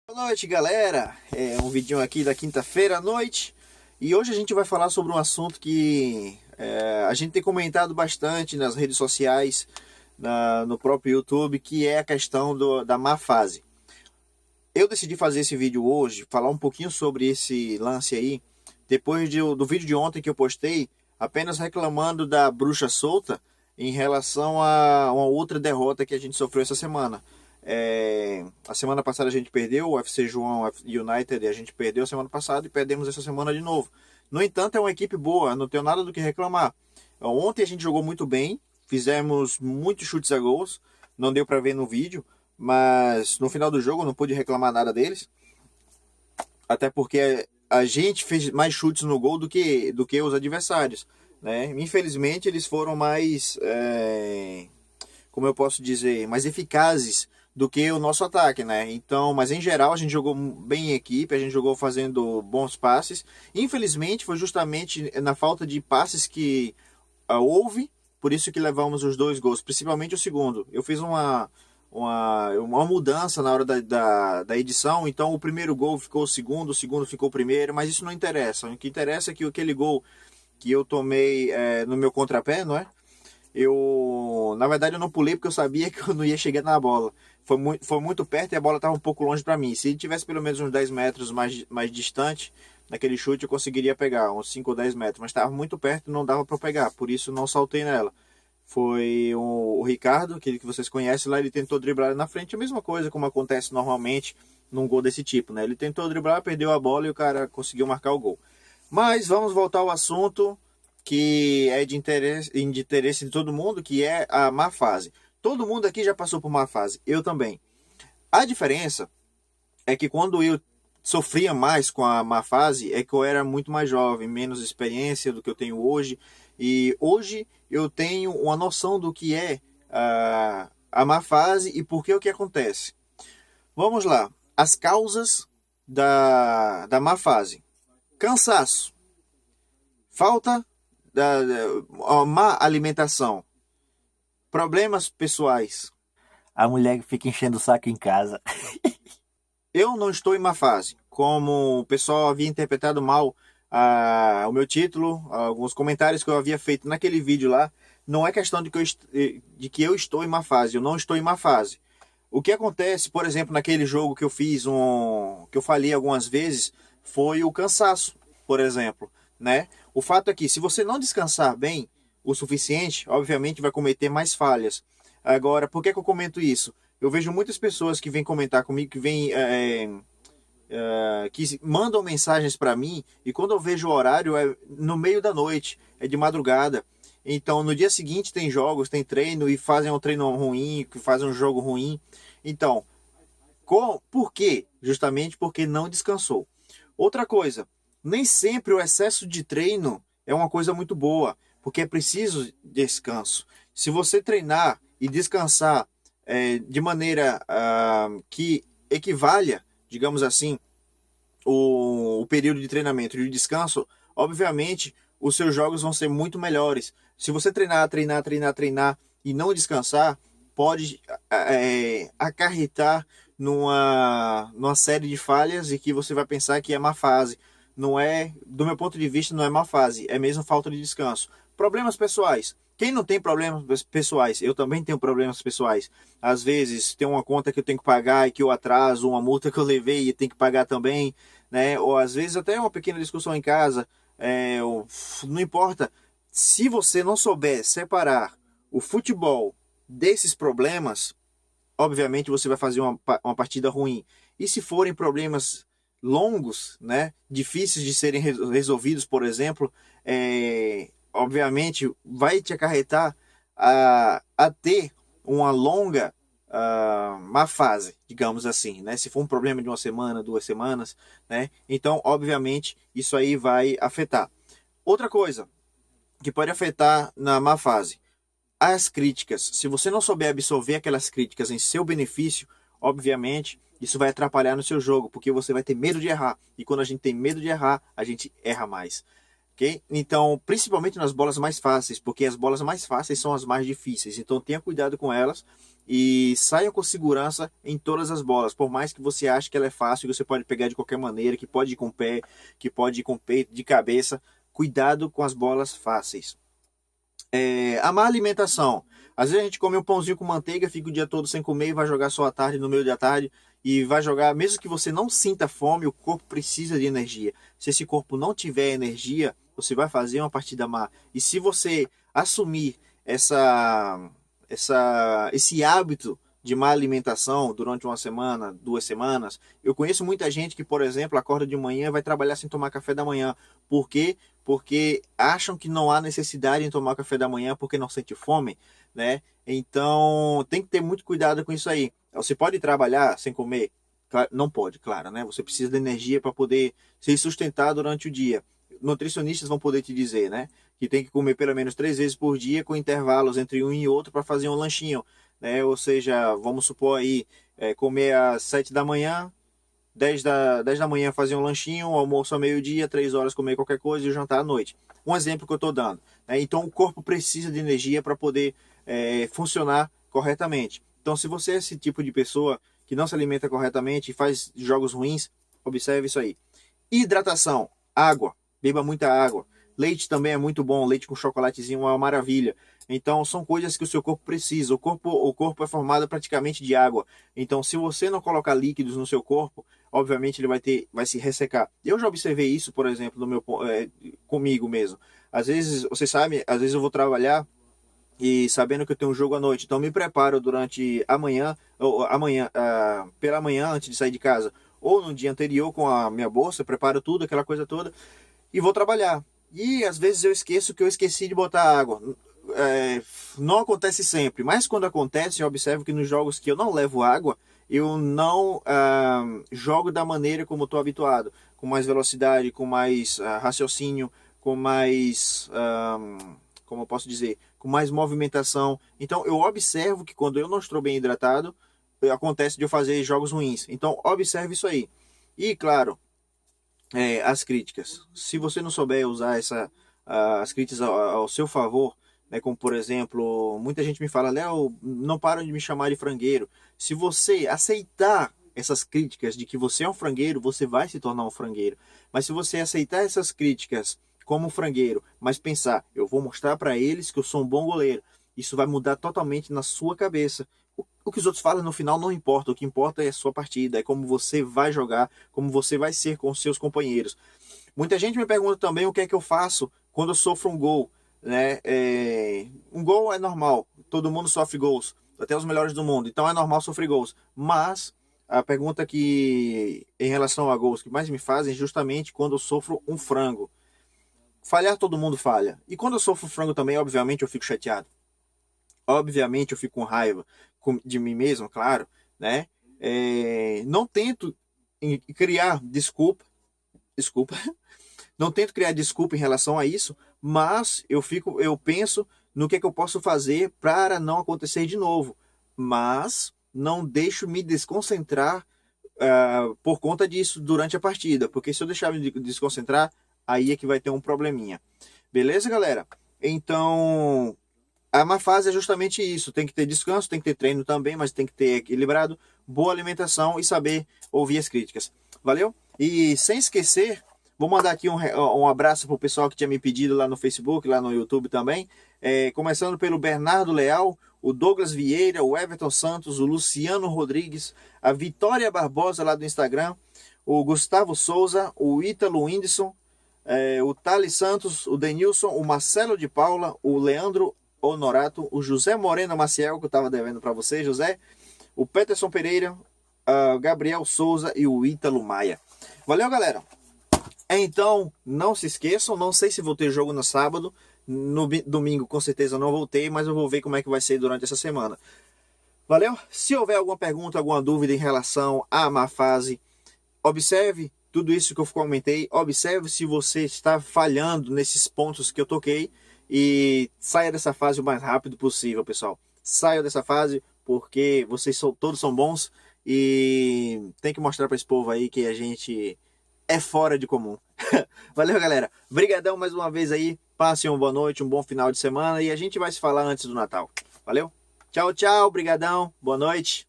Boa noite, galera. É um vídeo aqui da quinta-feira à noite e hoje a gente vai falar sobre um assunto que a gente tem comentado bastante nas redes sociais, no próprio YouTube, que é a questão da má fase. Eu decidi fazer esse vídeo hoje, falar um pouquinho sobre esse lance aí, depois do vídeo de ontem que eu postei, apenas reclamando da bruxa solta em relação a uma outra derrota que a gente sofreu essa semana. A semana passada a gente perdeu o UFC João United, a gente perdeu semana passada e perdemos essa semana de novo. No entanto, é uma equipe boa, não tenho nada do que reclamar. Ontem a gente jogou muito bem, fizemos muitos chutes a gols, não deu para ver no vídeo, mas no final do jogo eu não pude reclamar nada deles, até porque a gente fez mais chutes no gol do que os adversários, né? Infelizmente eles foram mais, como eu posso dizer, mais eficazes do que o nosso ataque, né? Então, mas em geral a gente jogou bem em equipe, a gente jogou fazendo bons passes. Infelizmente foi justamente na falta de passes que houve, por isso que levamos os dois gols, principalmente o segundo. Eu fiz uma mudança na hora da edição, então o primeiro gol ficou o segundo ficou o primeiro, mas isso não interessa. O que interessa é que aquele gol que eu tomei no meu contrapé, não é? Na verdade, eu não pulei porque eu sabia que eu não ia chegar na bola. Foi muito perto e a bola estava um pouco longe para mim. Se tivesse pelo menos uns 10 metros mais distante, naquele chute eu conseguiria pegar, uns 5 ou 10 metros. Mas estava muito perto e não dava para pegar, por isso não saltei nela. Foi o Ricardo, aquele que vocês conhecem lá, ele tentou driblar na frente. A mesma coisa como acontece normalmente num gol desse tipo, né? Ele tentou driblar, perdeu a bola e o cara conseguiu marcar o gol. Mas vamos voltar ao assunto que é de interesse de todo mundo, que é a má fase. Todo mundo aqui já passou por má fase, eu também. A diferença é que quando eu sofria mais com a má fase, é que eu era muito mais jovem, menos experiência do que eu tenho hoje. E hoje eu tenho uma noção do que é a má fase e por que o que acontece. Vamos lá. As causas da má fase. Cansaço. Falta a má alimentação, problemas pessoais. A mulher que fica enchendo o saco em casa. Eu não estou em má fase, como o pessoal havia interpretado mal o meu título, alguns comentários que eu havia feito naquele vídeo lá. Não é questão de que eu estou em má fase, eu não estou em má fase. O que acontece, por exemplo, naquele jogo que eu fiz, que eu falei algumas vezes, foi o cansaço, por exemplo, né? O fato é que se você não descansar bem o suficiente, obviamente vai cometer mais falhas. Agora, por que eu comento isso? Eu vejo muitas pessoas que vêm comentar comigo, que mandam mensagens para mim, e quando eu vejo o horário é no meio da noite, é de madrugada. Então, no dia seguinte tem jogos, tem treino, e fazem um treino ruim, que fazem um jogo ruim. Então, por quê? Justamente porque não descansou. Outra coisa, nem sempre o excesso de treino é uma coisa muito boa, porque é preciso descanso. Se você treinar e descansar de maneira que equivalha, digamos assim, o período de treinamento e de descanso, obviamente os seus jogos vão ser muito melhores. Se você treinar e não descansar, pode acarretar numa série de falhas e que você vai pensar que é má fase. Não é, do meu ponto de vista, não é má fase, é mesmo falta de descanso. Problemas pessoais. Quem não tem problemas pessoais? Eu também tenho problemas pessoais. Às vezes tem uma conta que eu tenho que pagar e que eu atraso, uma multa que eu levei e tenho que pagar também, né? Ou às vezes até uma pequena discussão em casa. Não importa. Se você não souber separar o futebol desses problemas, obviamente você vai fazer uma partida ruim. E se forem problemas longos, né, difíceis de serem resolvidos, por exemplo, obviamente vai te acarretar a ter uma longa má fase, digamos assim, né? Se for um problema de uma semana, 2 semanas, né? Então, obviamente, isso aí vai afetar. Outra coisa que pode afetar na má fase, as críticas. Se você não souber absorver aquelas críticas em seu benefício, obviamente, isso vai atrapalhar no seu jogo, porque você vai ter medo de errar. E quando a gente tem medo de errar, a gente erra mais. Ok? Então, principalmente nas bolas mais fáceis, porque as bolas mais fáceis são as mais difíceis. Então, tenha cuidado com elas e saia com segurança em todas as bolas. Por mais que você ache que ela é fácil, que você pode pegar de qualquer maneira, que pode ir com o pé, que pode ir com o peito, de cabeça, cuidado com as bolas fáceis. A má alimentação. Às vezes a gente come um pãozinho com manteiga, fica o dia todo sem comer e vai jogar só à tarde, no meio da tarde, e vai jogar, mesmo que você não sinta fome, o corpo precisa de energia. Se esse corpo não tiver energia, você vai fazer uma partida má. E se você assumir esse hábito de má alimentação durante uma semana, 2 semanas, eu conheço muita gente que, por exemplo, acorda de manhã e vai trabalhar sem tomar café da manhã. Por quê? Porque acham que não há necessidade em tomar café da manhã porque não sente fome, né? Então, tem que ter muito cuidado com isso aí. Você pode trabalhar sem comer? Não pode, claro, né? Você precisa de energia para poder se sustentar durante o dia. Nutricionistas vão poder te dizer, né? Que tem que comer pelo menos 3 vezes por dia, com intervalos entre um e outro para fazer um lanchinho, né? Ou seja, vamos supor aí, comer às 7 da manhã, 10 da manhã fazer um lanchinho, almoço ao meio-dia, 3 horas comer qualquer coisa e jantar à noite. Um exemplo que eu estou dando, né? Então o corpo precisa de energia para poder funcionar corretamente. Então se você é esse tipo de pessoa que não se alimenta corretamente e faz jogos ruins, observe isso aí. Hidratação, água, beba muita água. Leite também é muito bom, leite com chocolatezinho é uma maravilha. Então são coisas que o seu corpo precisa. O corpo é formado praticamente de água. Então se você não colocar líquidos no seu corpo, obviamente ele vai se ressecar. Eu já observei isso, por exemplo, comigo mesmo. Às vezes, você sabe, às vezes eu vou trabalhar e sabendo que eu tenho um jogo à noite, então me preparo durante pela manhã antes de sair de casa, ou no dia anterior com a minha bolsa, preparo tudo, aquela coisa toda, e vou trabalhar. E às vezes eu esqueço que eu esqueci de botar água. Não acontece sempre, mas quando acontece, eu observo que nos jogos que eu não levo água, eu não jogo da maneira como estou habituado, com mais velocidade, com mais raciocínio, com mais, como eu posso dizer, com mais movimentação. Então eu observo que quando eu não estou bem hidratado, acontece de eu fazer jogos ruins. Então observe isso aí. E claro, as críticas. Se você não souber usar as críticas ao seu favor, né, como por exemplo, muita gente me fala, Léo, não param de me chamar de frangueiro. Se você aceitar essas críticas de que você é um frangueiro, você vai se tornar um frangueiro. Mas se você aceitar essas críticas como um frangueiro, mas pensar, eu vou mostrar para eles que eu sou um bom goleiro, isso vai mudar totalmente na sua cabeça. O que os outros falam no final não importa, o que importa é a sua partida, é como você vai jogar, como você vai ser com os seus companheiros. Muita gente me pergunta também o que é que eu faço quando eu sofro um gol, né? Um gol é normal, todo mundo sofre gols, até os melhores do mundo, então é normal sofrer gols. Mas a pergunta que em relação a gols que mais me fazem é justamente quando eu sofro um frango. Falhar todo mundo falha. E quando eu sofro frango também, obviamente eu fico chateado. Obviamente eu fico com raiva de mim mesmo, claro, né? Não tento criar desculpa, não tento criar desculpa em relação a isso, mas eu penso no que é que eu posso fazer para não acontecer de novo. Mas não deixo me desconcentrar por conta disso durante a partida, porque se eu deixar me desconcentrar, aí é que vai ter um probleminha. Beleza, galera? Então, a má fase é justamente isso. Tem que ter descanso, tem que ter treino também, mas tem que ter equilibrado, boa alimentação e saber ouvir as críticas. Valeu? E sem esquecer, vou mandar aqui um abraço pro pessoal que tinha me pedido lá no Facebook, lá no YouTube também. Começando pelo Bernardo Leal, o Douglas Vieira, o Everton Santos, o Luciano Rodrigues, a Vitória Barbosa lá do Instagram, o Gustavo Souza, o Ítalo Whindersson, o Thales Santos, o Denilson, o Marcelo de Paula, o Leandro Honorato, o José Moreno Maciel, que eu estava devendo para você, José, o Peterson Pereira, o Gabriel Souza e o Ítalo Maia. Valeu, galera! Então, não se esqueçam, não sei se vou ter jogo no sábado, no domingo com certeza não voltei, mas eu vou ver como é que vai ser durante essa semana. Valeu? Se houver alguma pergunta, alguma dúvida em relação à má fase, observe tudo isso que eu comentei, observe se você está falhando nesses pontos que eu toquei e saia dessa fase o mais rápido possível, pessoal. Saia dessa fase porque todos são bons e tem que mostrar para esse povo aí que a gente é fora de comum. Valeu, galera. Obrigadão mais uma vez aí. Passem uma boa noite, um bom final de semana e a gente vai se falar antes do Natal. Valeu? Tchau, tchau, brigadão, boa noite.